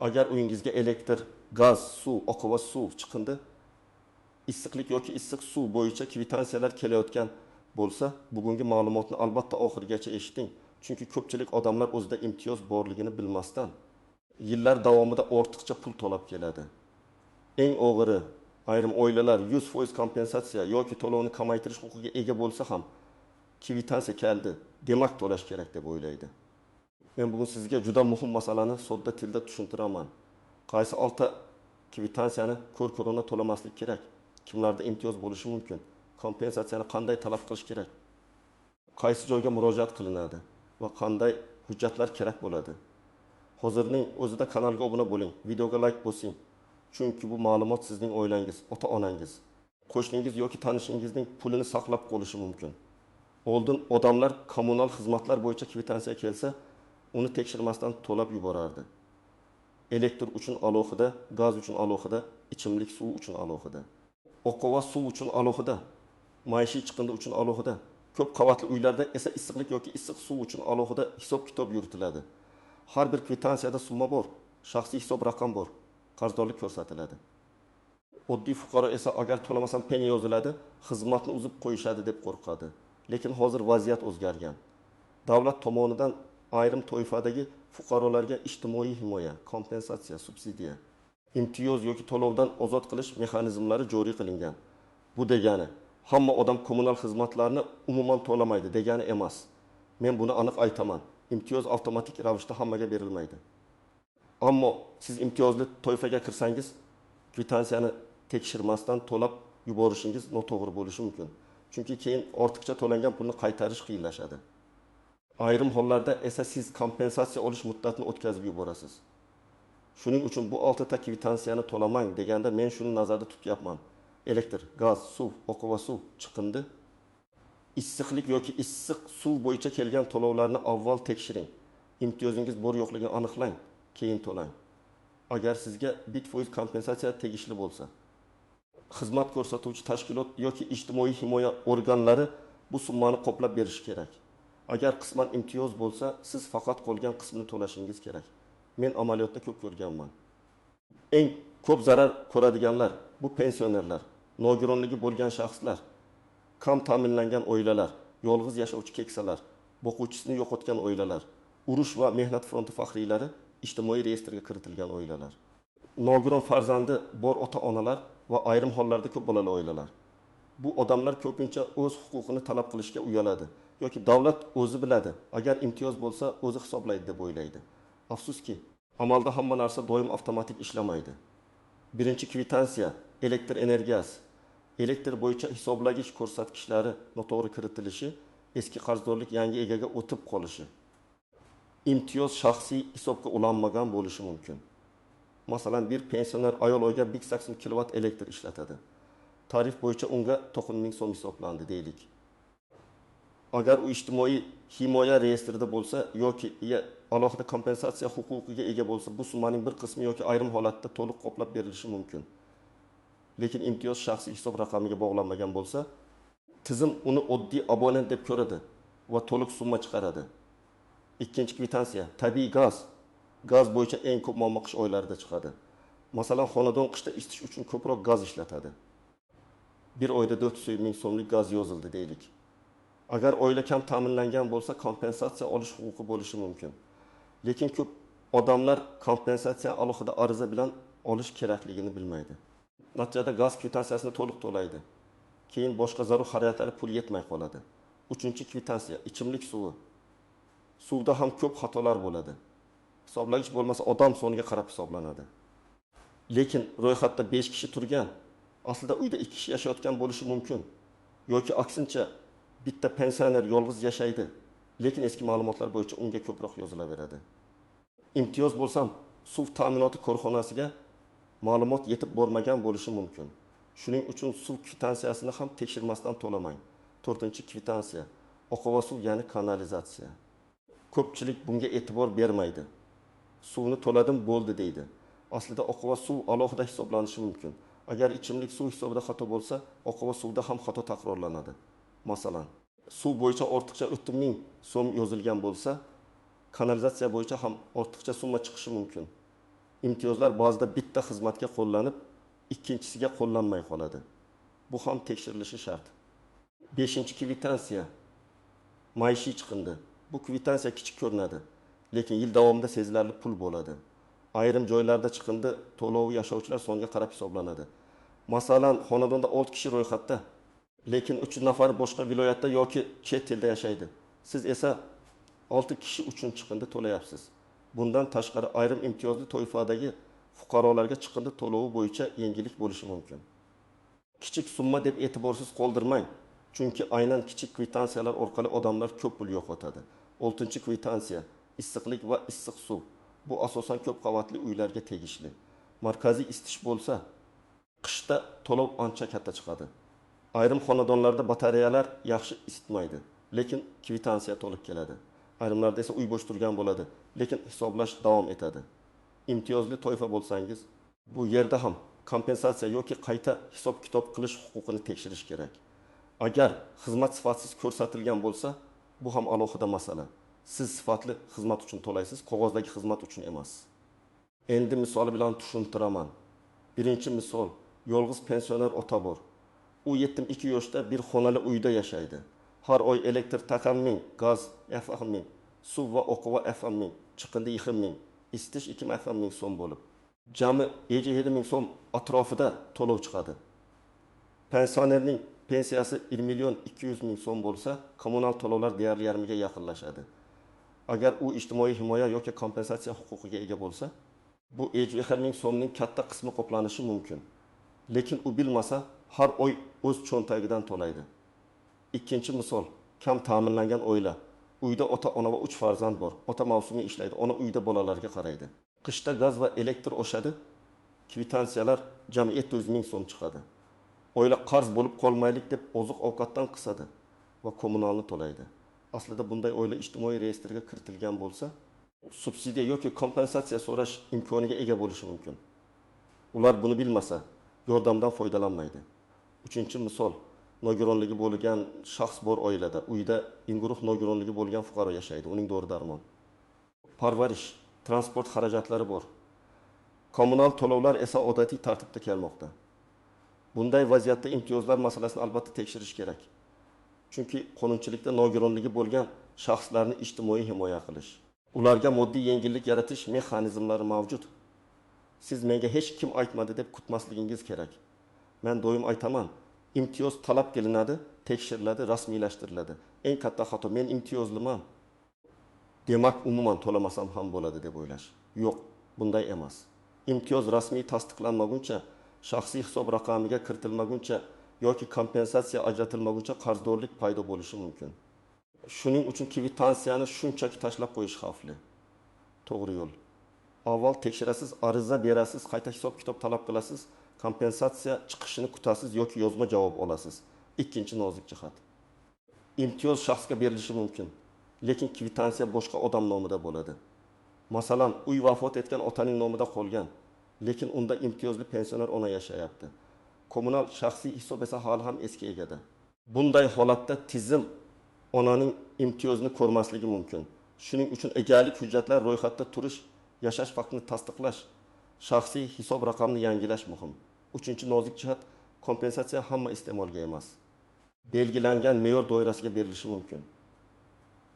Agar uyingizga elektr, gaz, suv, oqova suv chiqindi, issiqlik yoki issiq suv bo'yicha kvitansiyalar kelayotgan bo'lsa, bugungi ma'lumotni albatta oxirigacha eshiting. Chunki ko'pchilik odamlar o'zida imtiyoz borligini bilmasdan yillar davomida ortiqcha pul to'lab keladi. Eng og'iri, ayrim oilalar 100% kompensatsiya yoki to'lovni kamaytirish huquqiga ega bo'lsa ham kvitansiya keldi, demak to'lash kerak deb o'ylaydi. Men bugun sizga juda muhim masalani sodda tilda tushuntiraman. Qaysi 6 kvitansiyani ko'r-ko'rona to'lamaslik kerak? Kimlarda imtiyoz bo'lishi mumkin? Kompensatsiyani qanday talab qilish kerak? Qaysi joyga murojaat qilinadi va qanday hujjatlar kerak bo'ladi? Hozirning o'zida kanalga obuna bo'ling, videoga like bosing. Chunki bu ma'lumot sizning oilangiz, ota-onangiz, qo'shningiz yoki tanishingizning pulini saqlab qolishi mumkin. Oldin odamlar kommunal xizmatlar bo'yicha kvitansiya kelsa, uni tekshirmasdan to'lab yuborardi. Elektr uchun alohida, gaz uchun alohida, ichimlik suv uchun alohida, oqova suv uchun alohida, maishiy chiqindi uchun alohida, ko'p qavatli uylarda esa issiqlik yoki issiq suv uchun alohida hisob-kitob yuritiladi. Har bir kvitansiyada summa bor, shaxsiy hisob raqam bor, qarzdorlik ko'rsatiladi. Oddiy fuqaro esa agar to'lamasam penya yoziladi, xizmatni uzib qo'yishadi deb qo'rqadi. Lekin hozir vaziyat o'zgargan. Davlat tomonidan ayrim toifadagi fuqarolarga ijtimoiy himoya, kompensatsiya, subsidiya, imtiyoz yoki to'lovdan ozod qilish mexanizmlari joriy qilingan. Bu degani hamma odam kommunal xizmatlarni umuman to'lamaydi degani emas. Men buni aniq aytaman. Imtiyoz avtomatik ravishda hammaga berilmaydi. Ammo siz imtiyozli toifaga kirsangiz, kvitansiyani tekshirmasdan to'lab yuborishingiz noto'g'ri bo'lishi mumkin. Chunki keyin ortiqcha to'langan pulni qaytarish qiyinlashadi. Ayrim hollarda esa siz kompensatsiya olish muddatini o'tkazib yuborasiz. Shuning uchun bu 6 ta kvitansiyani to'lamang deganda men shuni nazarda tutyapman. Elektr, gaz, suv, oqova suv chiqindi, issiqlik yoki issiq suv bo'yicha kelgan to'lovlarni avval tekshiring. Imtiyozingiz bor yo'qligini aniqlang, keyin to'lang. Agar sizga 1% kompensatsiya tegishli bo'lsa, xizmat ko'rsatuvchi tashkilot yoki ijtimoiy himoya organlari bu summani qoplab berishi kerak. Agar qisman imtiyoz bo'lsa, siz faqat qolgan qismini to'lashingiz kerak. Men amaliyotda ko'p ko'rganman. Eng ko'p zarar ko'radiganlar bu pensionerlar, nogironligi bo'lgan shaxslar, kam ta'minlangan oilalar, yolg'iz yashovchi keksalar, boquvchisini yo'qotgan oilalar, urush va mehnat fronti faxriylari, ijtimoiy reyestrga kiritilgan oilalar, nogiron farzandi bor ota-onalar va ayrim hollarda ko'p bolali oilalar. Bu odamlar ko'pincha o'z huquqini talab qilishga uyaladi yoki davlat o'zi biladi, agar imtiyoz bo'lsa o'zi hisoblaydi deb o'ylaydi. Afsuski, amalda hamma narsa doim avtomatik ishlamaydi. Birinchi kvitansiya, elektr energiyasi, elektr bo'yicha hisoblagich ko'rsatkichlari noto'g'ri kiritilishi, eski qarzdorlik yangi egaga o'tib qolishi. Imtiyoz shaxsiy hisobga ulanmagan bo'lishi mumkin. Masalan, bir pensioner ayol oyga 180 kW elektr ishlatadi. Tarif bo'yicha unga 9000 so'm hisoblandi deylik. Agar u ijtimoiy himoya reyestrida bo'lsa yoki alohida kompensatsiya huquqiga ega bo'lsa, bu summaning bir qismi yoki ayrim holatda to'liq qoplab berilishi mumkin. Lekin imtiyoz shaxsiy hisob raqamiga bog'lanmagan bo'lsa, tizim uni oddiy abonent deb ko'radi va to'liq summa chiqaradi. Ikkinchi kvitansiya, tabiiy gaz. Gaz bo'yicha eng ko'p muammo qish oylarida chiqadi. Masalan, xonadon qishda isitish uchun ko'proq gaz ishlatadi. Bir oyda 400 ming so'mlik gaz yozildi deylik. Agar oila kam ta'minlangan bo'lsa, kompensatsiya olish huquqi bo'lishi mumkin. Lekin ko'p odamlar kompensatsiya alohida ariza bilan olish kerakligini bilmaydi. Natijada gaz kvitansiyasini to'liq to'laydi. Keyin boshqa zarur xarajatlarga pul yetmay qoladi. Uchinchi kvitansiya, ichimlik suvi. Suvda ham ko'p xatolar bo'ladi. Hisoblagich bo'lmasa odam soniga qarab hisoblanadi. Lekin ro'yxatda 5 kishi turgan, aslida uyda 2 kishi yashayotgan bo'lishi mumkin. Yoki aksincha, bitta pensioner yolg'iz yashaydi, lekin eski ma'lumotlar bo'yicha unga ko'proq yozilaveradi. Imtiyoz bo'lsam, suv ta'minoti korxonasiga ma'lumot yetib bormagan bo'lishi mumkin. Shuning uchun suv kvitansiyasini ham tekshirmasdan to'lamang. 4-kvitansiya, oqova suv, ya'ni kanalizatsiya. Ko'pchilik bunga e'tibor bermaydi. Suvni to'ladim bo'ldi deydi. Aslida oqova suv alohida hisoblanishi mumkin. Agar ichimlik suv hisobida xato bo'lsa, oqova suvda ham xato takrorlanadi. Masalan, suv bo'yicha ortiqcha 3000 so'm yozilgan bo'lsa, kanalizatsiya bo'yicha ham ortiqcha summa chiqishi mumkin. imtiyozlar ba'zida bitta xizmatga qo'llanib, ikkinchisiga qo'llanmay qoladi. Bu ham tekshirilishi shart. 5-kvitansiya maishiy chiqindi. Bu kvitansiya kichik ko'rinadi, lekin yil davomida sezilarli pul bo'ladi. Ayrim joylarda chiqindi to'lovi yashovchilar songa qarab hisoblanadi. Masalan, xonadonda 6 kishi ro'yxatda, lekin 3 nafar boshqa viloyatda yoki chet elda yashaydi. Siz esa 6 kishi uchun chiqindi to'layapsiz. Bundan tashqari ayrim imtiyozli toifadagi fuqarolarga chiqindi to'lovi bo'yicha yengillik bo'lishi mumkin. Kichik summa deb e'tiborsiz qoldirmang, chunki aynan kichik kvitansiyalar orqali odamlar ko'p pul yo'qotadi. 6-kvitansiya issiqlik va issiq suv. Bu asosan ko'p qavatli uylarga tegishli. Markaziy isitish bo'lsa, qishda to'lov ancha katta chiqadi. Ayrim xonadonlarda batareyalar yaxshi isitmaydi, lekin kvitansiya to'liq keladi. Ayrimlarda esa uy bo'sh turgan bo'ladi, lekin hisoblash davom etadi. Imtiyozli toifa bo'lsangiz, bu yerda ham kompensatsiya yoki qayta hisob-kitob qilish huquqini tekshirish kerak. Agar xizmat sifatsiz ko'rsatilgan bo'lsa, bu ham alohida masala. Siz sifatli xizmat uchun to'laysiz, qog'ozdagi xizmat uchun emas. Endi misol bilan tushuntiraman. Birinchi misol, yolg'iz pensioner ota bor. U 72 yoshda bir xonali uyda yashaydi. Har oy elektr taqamning, gaz FH1000, suv va o'quva FH1000, chiqindi YH1000, isitish 2000 so'm bo'lib, jami 7000 so'm atrofida to'lov chiqadi. Pensionerning pensiyasi 1.200.000 so'm bo'lsa, kommunal to'lovlar deyarli yarmiga yaqinlashadi. Agar u ijtimoiy himoya yoki kompensatsiya huquqiga ega bo'lsa, bu 7000 so'mning katta qismi qoplanishi mumkin. Lekin u bilmasa, har oy o'z cho'ntagidan to'laydi. Ikkinchi misol, kam ta'minlangan oila. Uyda ota-ona va 3 farzand bor. Ota mavsumiy ishlaydi, ona uyda bolalarga qaraydi. Qishda gaz va elektr oshadi. Kvitansiyalar jami 700.000 so'm chiqadi. Oila qarz bo'lib qolmaylik deb oziq-ovqatdan qisadi va kommunalni to'laydi. Aslida bunday oila ijtimoiy reyestrga kiritilgan bo'lsa, subsidiya yoki kompensatsiya so'rash imkoniga ega bo'lishi mumkin. Ular buni bilmasa, yordamdan foydalanmaydi. Uchinchi misol, nogironligi bo'lgan shaxs bor oilada, uyda inguruh nogironligi bo'lgan fuqaro yashaydi, uning dori-darmon, parvarish, transport xarajatlari bor. Kommunal to'lovlar esa odatiy tartibda kelmoqda. Bunday vaziyatda imtiyozlar masalasini albatta tekshirish kerak. Chunki qonunchilikda nogironligi bo'lgan shaxslarni ijtimoiy himoya qilish, ularga moddiy yengillik yaratish mexanizmlari mavjud. Siz menga hech kim aytmadi deb kutmasligingiz kerak. Men doim aytaman, imtiyoz talab qilinadi, tekshiriladi, rasmiylashtiriladi. Eng katta xato men imtiyozliman. Demak, umuman to'lamasam ham bo'ladi deb o'ylash. Yo'q, bunday emas. Imtiyoz rasmiy tasdiqlanmaguncha, shaxsiy hisob raqamiga kiritilmaguncha yoki kompensatsiya ajratilmaguncha qarzdorlik paydo bo'lishi mumkin. Shuning uchun kvitansiyani shunchaki tashlab qo'yish xavfli. To'g'ri yo'l. Avval tekshirasiz, ariza berasiz, qayta hisob-kitob talab qilasiz, kompensatsiya chiqishini kutasiz yoki yozma javob olasiz. Ikkinchi nozik jihat. Imtiyoz shaxsga berilishi mumkin, lekin kvitansiya boshqa odam nomida bo'ladi. Masalan, uy vafot etgan otaning nomida qolgan, lekin unda imtiyozli pensioner ona yashayapti. Kommunal shaxsiy hisob esa hali ham eski egada. Bunday holatda tizim onaning imtiyozini ko'rmasligi mumkin. Shuning uchun egalik hujjatlar ro'yxatda turish, yashash faktini tasdiqlash, shaxsiy hisob raqamini yangilash muhim. Uchinchi nozik jihat, kompensatsiya hamma iste'molga emas. Belgilangan me'yor doirasiga berilishi mumkin.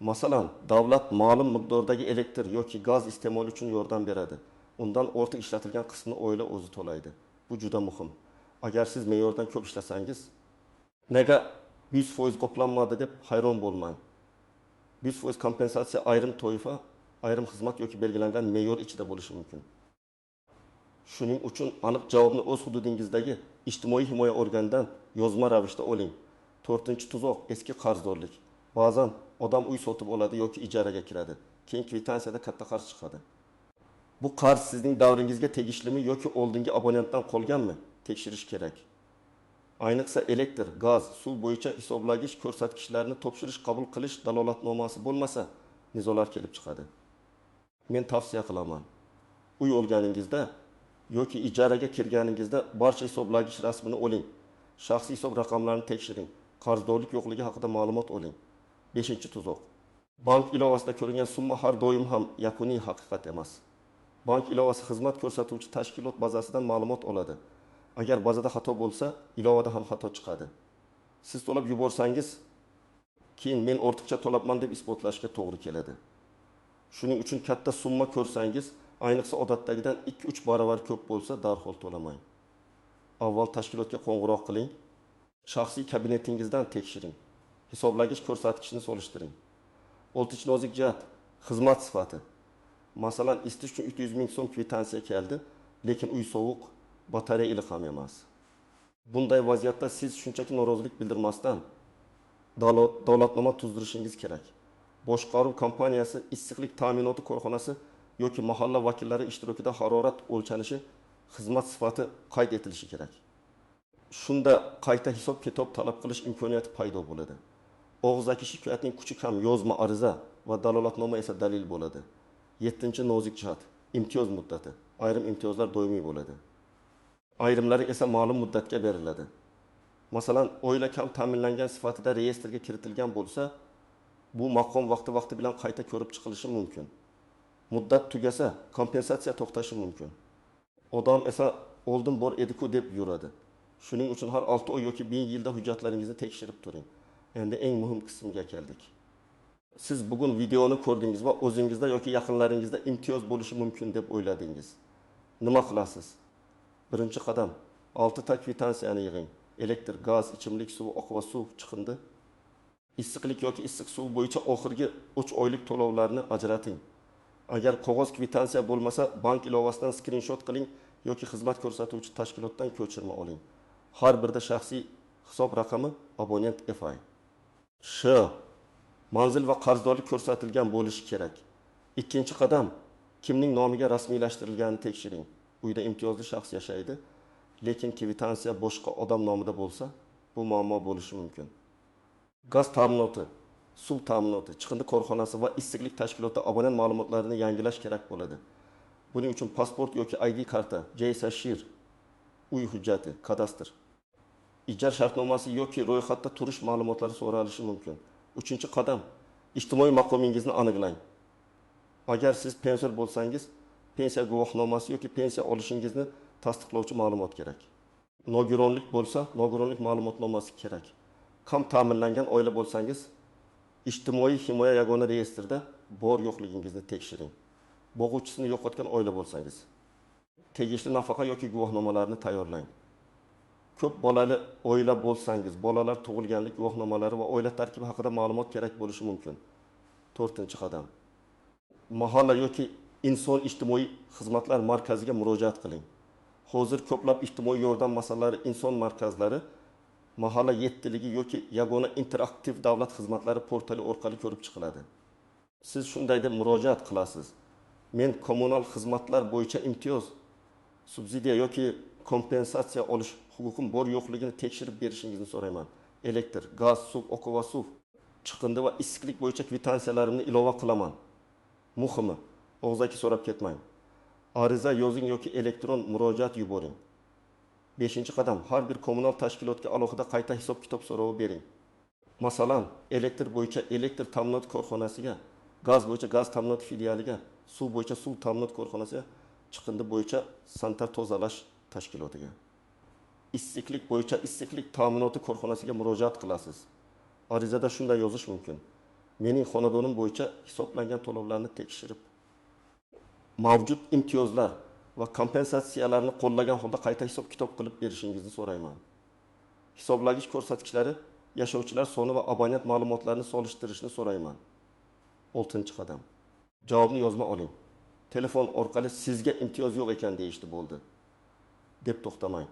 Masalan, davlat ma'lum miqdordagi elektr yoki gaz iste'moli uchun yordam beradi. Undan ortiq ishlatilgan qismini oila o'zi to'laydi. Bu juda muhim. Agar siz me'yordan ko'p ishlasangiz, nega 100% qoplanmadi deb hayron bo'lmang. 100% kompensatsiya ayrim toifa, ayrim xizmat yoki belgilangan me'yor ichida bo'lishi mumkin. Shuning uchun aniq javobni o'z hududingizdagi ijtimoiy himoya organidan yozma ravishda oling. 4-tuzoq eski qarzdorlik. Ba'zan odam uy sotib oladi yoki ijaraga kiradi. Keyin kvitansiyada katta qarz chiqadi. Bu qarz sizning davringizga tegishlimi yoki oldingi abonentdan qolganmi? Tekshirish kerak. Ayniqsa elektr, gaz, suv bo'yicha hisoblagich ko'rsatkichlarini topshirish, qabul qilish dalolatnomasi bo'lmasa, nizolar kelib chiqadi. Men tavsiya qilaman. Uy olganingizda yoki ijaraga kirganingizda barcha hisoblagich rasmini oling. Shaxsiy hisob raqamlarini tekshiring. Qarzdorlik yo'qligi haqida ma'lumot oling. 5-tuzoq. Bank ilovasida ko'ringan summa har doim ham yakuniy haqiqat emas. bank ilovasi xizmat ko'rsatuvchi tashkilot bazasidan ma'lumot oladi. Agar bazada xato bo'lsa, ilovada ham xato chiqadi. Siz to'lab yuborsangiz, keyin men ortiqcha to'labman deb isbotlashga to'g'ri keladi. Shuning uchun katta summa ko'rsangiz, ayniqsa odatdagidan 2-3 barobar ko'p bo'lsa, darhol to'lamang. Avval tashkilotga qo'ng'iroq qiling, shaxsiy kabinetingizdan tekshiring, hisoblagich ko'rsatkichini solishtiring. 6 nozik jihat xizmat sifati. Masalan, isitish uchun 300 ming so'm kvitansiya keldi, lekin uy sovuq, batareya iliq ham emas. Bunday vaziyatda siz shunchaki norozilik bildirmasdan davlatnoma tuzdirishingiz kerak. Boshqaruv kompaniyasi, issiqlik ta'minoti korxonasi yoki mahalla vakillari ishtirokida harorat o'lchanishi, xizmat sifati qayd etilishi kerak. Shunda qayta hisob-kitob talab qilish imkoniyati paydo bo'ladi. Og'zaki shikoyatning kuchi ham yozma ariza va dalolatnoma esa dalil bo'ladi. 7-nozik jihat imtiyoz muddati. Ayrim imtiyozlar doimiy bo'ladi. Ayrimlari esa ma'lum muddatga beriladi. Masalan, oila kam ta'minlangan sifatida reyestrga kiritilgan bo'lsa, bu maqom vaqti bilan qayta ko'rib chiqilishi mumkin. Muddat tugasa, kompensatsiya to'xtashi mumkin. Odam esa oldin bor edi-ku deb yuradi. Shuning uchun har 6 oy yoki 1000 yilda hujjatlaringizni tekshirib turing. Endi eng muhim qismga keldik. Siz bugun videoni ko'rdingiz va o'zingizda yoki yaqinlaringizda imtiyoz bo'lishi mumkin deb o'yladingiz. Nima qilasiz? Birinchi qadam, 6 ta kvitansiyani yig'ing. Elektr, gaz, ichimlik suvi, oqova suv chiqindi. Issiqlik yoki issiq suv bo'yicha oxirgi 3 oylik to'lovlarni ajrating. Agar qog'oz kvitansiya bo'lmasa, bank ilovasidan skrinshot qiling yoki xizmat ko'rsatuvchi tashkilotdan ko'chirma oling. Har birida shaxsiy hisob raqami abonent FI. Manzil va qarzdorlik ko'rsatilgan bo'lishi kerak. Ikkinchi qadam, kimning nomiga rasmiylashtirilganini tekshiring. Uyda imtiyozli shaxs yashaydi, lekin kvitansiya boshqa odam nomida bo'lsa, bu muammo bo'lishi mumkin. Gaz ta'minoti, suv ta'minoti, chiqindi korxonasi va issiqlik tashkiloti abonent ma'lumotlarini yangilash kerak bo'ladi. Buning uchun pasport yoki ID karta, JSashir, uy hujjati, kadastr, ijar shartnomasi yoki ro'yxatda turish ma'lumotlari so'ralishi mumkin. 3-qadam, ijtimoiy maqomingizni aniqlang. Agar siz pensioner bo'lsangiz, pensiya guvohnomasi yoki pensiya olishingizni tasdiqlovchi ma'lumot kerak. Nogironlik bo'lsa, nogironlik ma'lumotnomasi kerak. Kam ta'minlangan oila bo'lsangiz, ijtimoiy himoya yagona reyestrida bor yo'qligingizni tekshiring. Boquvchisini yo'qotgan oila bo'lsangiz, tegishli nafaqa yoki guvohnomalarni tayyorlang. Ko'p bolali oila bo'lsangiz, bolalar tug'ilganlik guvohnomalari va oila tarkibi haqida ma'lumot kerak bo'lishi mumkin. 4-qadam. Mahalla yoki inson ijtimoiy xizmatlar markaziga murojaat qiling. Hozir ko'plab ijtimoiy yordam masalalari inson markazlari mahalla yettiligi yoki yagona interaktiv davlat xizmatlari portali orqali ko'rib chiqiladi. Siz shunday deb murojaat qilasiz. Men kommunal xizmatlar bo'yicha imtiyoz, subsidiya yoki kompensatsiya olish huquqim bor yo'qligini tekshirib berishingizni so'rayman. Elektr, gaz, suv, oqova suv, chiqindi va issiqlik bo'yicha kvitansiyalarni ilova qilaman. Muhimi, og'zaki so'rab ketmang. Ariza yozing yoki elektron murojaat yuboring. 5-qadam, har bir kommunal tashkilotga alohida qayta hisob-kitob so'rovi bering. Masalan, elektr bo'yicha elektr ta'minot korxonasiga, gaz bo'yicha gaz ta'minot filialiga, suv bo'yicha suv ta'minot korxonasiga, chiqindi bo'yicha sanitar tozalash tashkilotiga. Issiqlik bo'yicha issiqlik ta'minoti korxonasiga murojaat qilasiz. Arizada shunday yozish mumkin. Mening xonadonim bo'yicha hisoblangan to'lovlarni tekshirib, mavjud imtiyozlar va kompensatsiyalarni qo'llagan holda qayta hisob-kitob qilib berishingizni so'rayman. Hisoblagich ko'rsatkichlari, yashovchilar soni va abonent ma'lumotlarini solishtirishni so'rayman. 6-qadam. Javobni yozma oling. Telefon orqali sizga imtiyoz yo'q ekan deyishdi bo'ldi deb to'xtamang.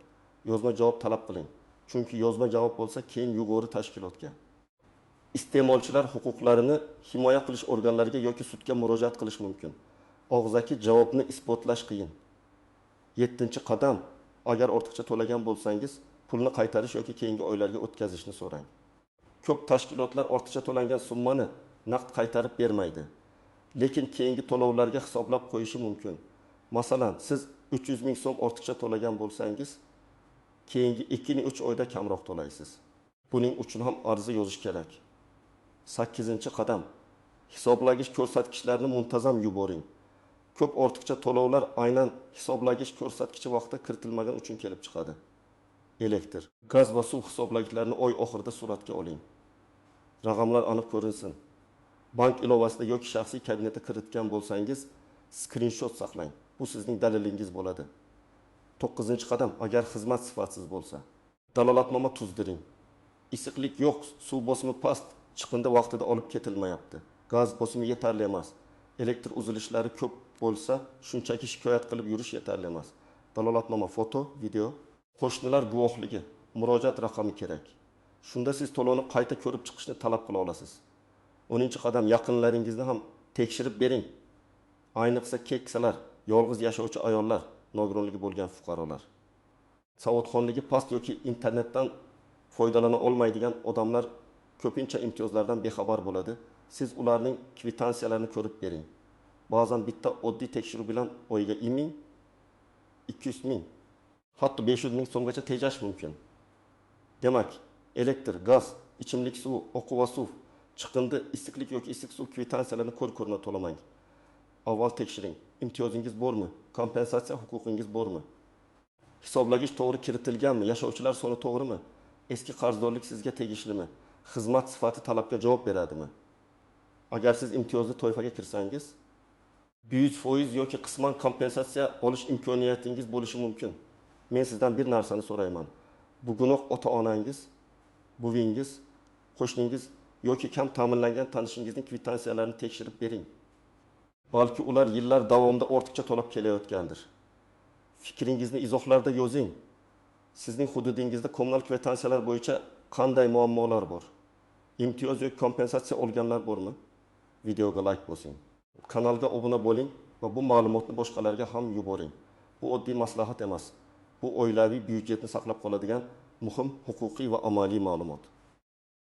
Yozma javob talab qiling. Chunki yozma javob bo'lsa, keyin yuqori tashkilotga, iste'molchilar huquqlarini himoya qilish organlariga yoki sudga murojaat qilish mumkin. Og'zaki javobni isbotlash qiyin. 7-qadam, agar ortiqcha to'lagan bo'lsangiz, pulni qaytarish yoki keyingi oylarga o'tkazishni so'rang. Ko'p tashkilotlar ortiqcha to'langan summani naqd qaytarib bermaydi, lekin keyingi to'lovlarga hisoblab qo'yishi mumkin. Masalan, siz 300 ming so'm ortiqcha to'lagan bo'lsangiz, keyingi 2-3 oyda kamroq to'laysiz. Buning uchun ham ariza yozish kerak. 8-qadam. Hisoblagich ko'rsatkichlarini muntazam yuboring. Ko'p ortiqcha to'lovlar aynan hisoblagich ko'rsatkichi vaqtida kiritilmagan uchun kelib chiqadi. Elektr, gaz va suv hisoblagichlarni oy oxirida suratga oling. Raqamlar aniq ko'rinsin. Bank ilovasida yoki shaxsiy kabinetga kiritgan bo'lsangiz, skrinshot saqlang. Bu sizning dalilingiz bo'ladi. 9-qadam, agar xizmat sifatsiz bo'lsa, dalolatnoma tuzdiring. Issiqlik yo'q, suv bosimi past, chiqindi vaqtida olib ketilmayapti. Gaz bosimi yetarli emas. Elektr uzilishlari ko'p bo'lsa, shunchaki shikoyat qilib yurish yetarli emas. Dalolatnoma foto, video, qo'shnilar guvohligi, murojaat raqami kerak. Shunda siz to'lovni qayta ko'rib chiqishni talab qila olasiz. 10-qadam, yaqinlaringizni ham tekshirib bering. Ayniqsa keksalar, yolg'iz yashovchi ayollar, nogironligi bo'lgan fuqarolar. Savodxonligi past yoki internetdan foydalana olmaydigan odamlar ko'pincha imtiyozlardan bexabar bo'ladi. Siz ularning kvitansiyalarını ko'rib bering. Ba'zan bitta oddiy tekshiruv bilan oyiga 1000, 200 ming, hatto 500 ming so'mgacha tejash mumkin. Demak, elektr, gaz, ichimlik suvi, oqova suv, chiqindi, issiqlik yoki issiq suv kvitansiyalarni ko'rib to'lamang. Avval tekshiring. Imtiyozingiz bormi? Kompensatsiya huquqingiz bormi? Hisoblagich to'g'ri kiritilganmi? Yashovchilar soni to'g'rimi? Eski qarzdorlik sizga tegishlimi? Xizmat sifati talabga javob beradimi? Agar siz imtiyozli toifaga kirsangiz, 100% yoki qisman kompensatsiya olish imkoniyatingiz bo'lishi mumkin. Men sizdan bir narsani so'rayman. Bugunoq ota-onangiz, buvingiz, qo'shningiz yoki kam ta'minlangan tanishingizning kvitansiyalarını tekshirib bering. Balki ular yillar davomida ortiqcha to'lab kelayotgandir. Fikringizni izohlarda yozing. Sizning hududingizda kommunal kvitansiyalar bo'yicha qanday muammolar bor? İmtiyoz yoki kompensatsiya olganlar bormi? Videoga like bosing. Kanalga obuna bo'ling va bu ma'lumotni boshqalarga ham yuboring. Bu oddiy maslahat emas. Bu oilaviy byudjetni saqlab qoladigan muhim huquqiy va amaliy ma'lumot.